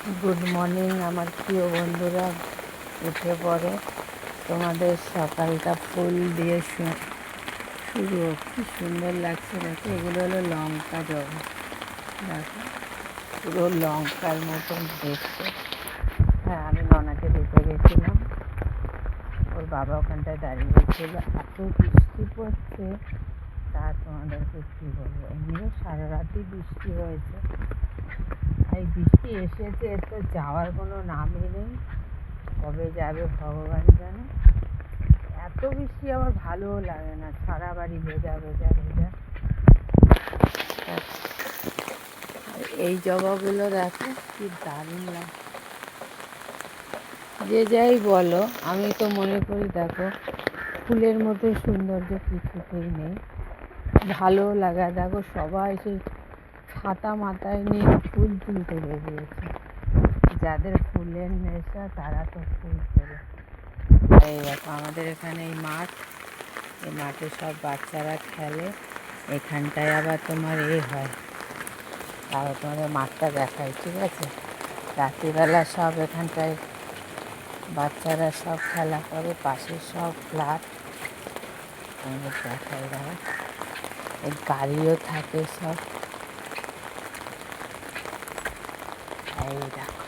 Good morning আমার প্রিয় বন্ধুরা, উঠে পড়ে। তোমাদের সকালটা ফুল দিয়ে শুরু। কি সুন্দর লাগছে দেখো। এগুলো হলো লঙ্কা জবা, দেখো পুরো লঙ্কার মতন দেখতে। হ্যাঁ, আমি ননাকে দিতে গেছিলাম, ওর বাবা ওখানটায় দাঁড়িয়েছিল। এত বৃষ্টি পড়ছে তা তোমাদেরকে কী বলবো। এমনিও সারা রাতই বৃষ্টি হয়েছে, এই বৃষ্টি এসেছে, এর তো যাওয়ার কোনো নামই নেই। কবে যাবে ভগবান জানে। এত বৃষ্টি আবার ভালোও লাগে না, সারা বাড়ি ভেজা ভেজা ভেজা। এই জবাগুলো দেখো কি দারুণ লাগে। যে যাই বলো, আমি তো মনে করি দেখো ফুলের মতো সৌন্দর্য কিছুতেই নেই। ভালো লাগে। দেখো সবাই সেই ছাতা মাথায় নিয়ে ফুল তুলতে বেরিয়েছে। যাদের ফুলের নেশা তারা তো ফুল তোলে। এই দেখো আমাদের এখানে এই মাঠ, এই মাঠে সব বাচ্চারা খেলে। এখানটায় আবার তোমার হয়, তাও তোমাদের মাঠটা দেখায়, ঠিক আছে। রাত্রিবেলা সব এখানটায় বাচ্চারা সব খেলা করে, পাশে সব ফ্ল্যাট তোমাদের দেখায়। দাঁড়া, এই গাড়িও থাকে সব। এই দেখো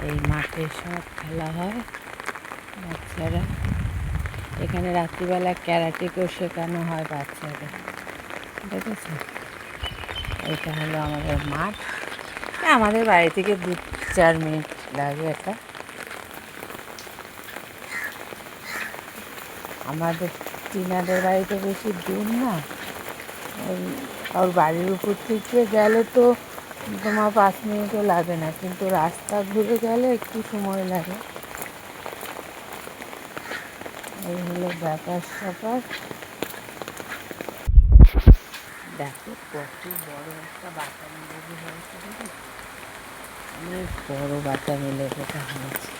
এই মাঠে সব খেলা হয় বাচ্চারা। এখানে রাত্রিবেলা ক্যারাটেকেও শেখানো হয় বাচ্চাদের, দেখেছ। এটা হলো আমাদের মাঠ। আমাদের বাড়ি থেকে 2-4 মিনিট লাগে এটা। আমাদের টিনাদের বাড়িতে বেশি দূর না, ওর বাড়ির উপর থেকে গেলে তো তোমার 5 মিনিটও লাগে না, কিন্তু রাস্তা ঘুরে গেলে একটু সময় লাগে। এই হলো ব্যাপার স্যাপার। দেখো কত বড় একটা বাতাবি লেবু হয়েছে, দেখো অনেক বড় বাতাবি লেবুটা হয়েছে।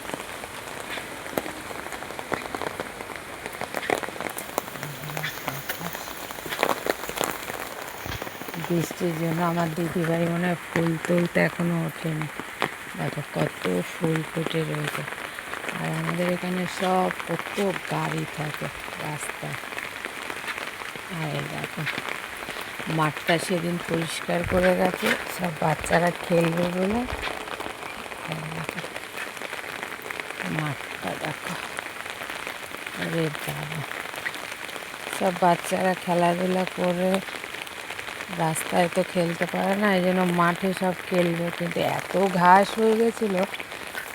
বৃষ্টির জন্য আমার দিদিভাই মনে হয় ফুল তুলতে এখনো ওঠেনি। দেখো কত ফুল ফুটে রয়েছে। আর আমাদের এখানে সব কত গাড়ি থাকে রাস্তায়। আর এই দেখো মাঠটা সেদিন পরিষ্কার করে গেছে, সব বাচ্চারা খেলবে বলে। মাঠটা দেখো, আরে বাবা, সব বাচ্চারা খেলাধুলা করে। রাস্তায় তো খেলতে পারে না, এই জন্য মাঠে সব খেলবে। কিন্তু এত ঘাস হয়ে গেছিলো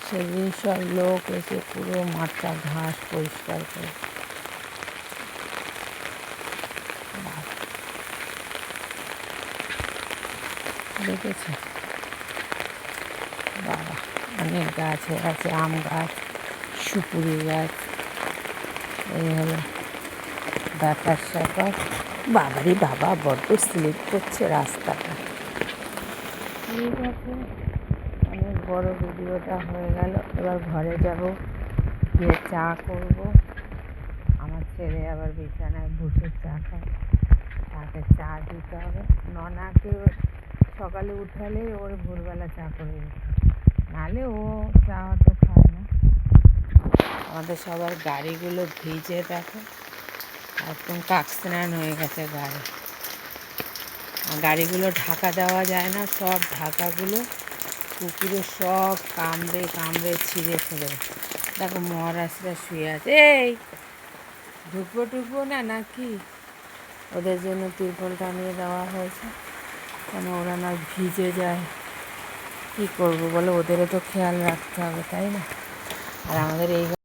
সেদিন, সব লোক এসে পুরো মাঠটা ঘাস পরিষ্কার করে। দেখেছো বাবা, অনেক গাছ আছে, আম গাছ, সুপুরি গাছ। এই হলো ব্যাপার স্যাপার। বাবারই বাবা, বড্ড স্লিপ করছে রাস্তাটা। ঠিক আছে, অনেক বড় ভিডিওটা হয়ে গেল। এবার ঘরে যাব, গিয়ে চা করব। আমার ছেলে আবার বিছানায় বসে চা খায়, তাকে চা দিতে হবে। ননাকে সকালে উঠালে ওর ভোরবেলা চা করে দিতে, নাহলে ও চা তো খায় না। আমাদের সবার গাড়িগুলো ভিজে, দেখো একদম কাকস্নান হয়ে গেছে গাড়ি। গাড়িগুলো ঢাকা দেওয়া যায় না, সব ঢাকাগুলো কুকুরে সব কামড়ে কামড়ে ছিঁড়ে ফেলে। দেখো মহারাজরা শুয়ে আছে। এই ঢুকবো না নাকি? ওদের জন্য তিরপল টানিয়ে দেওয়া হয়েছে, কেন ওরা না ভিজে যায়। কী করবো বলো, ওদেরও তো খেয়াল রাখতে হবে, তাই না? আর আমাদের এই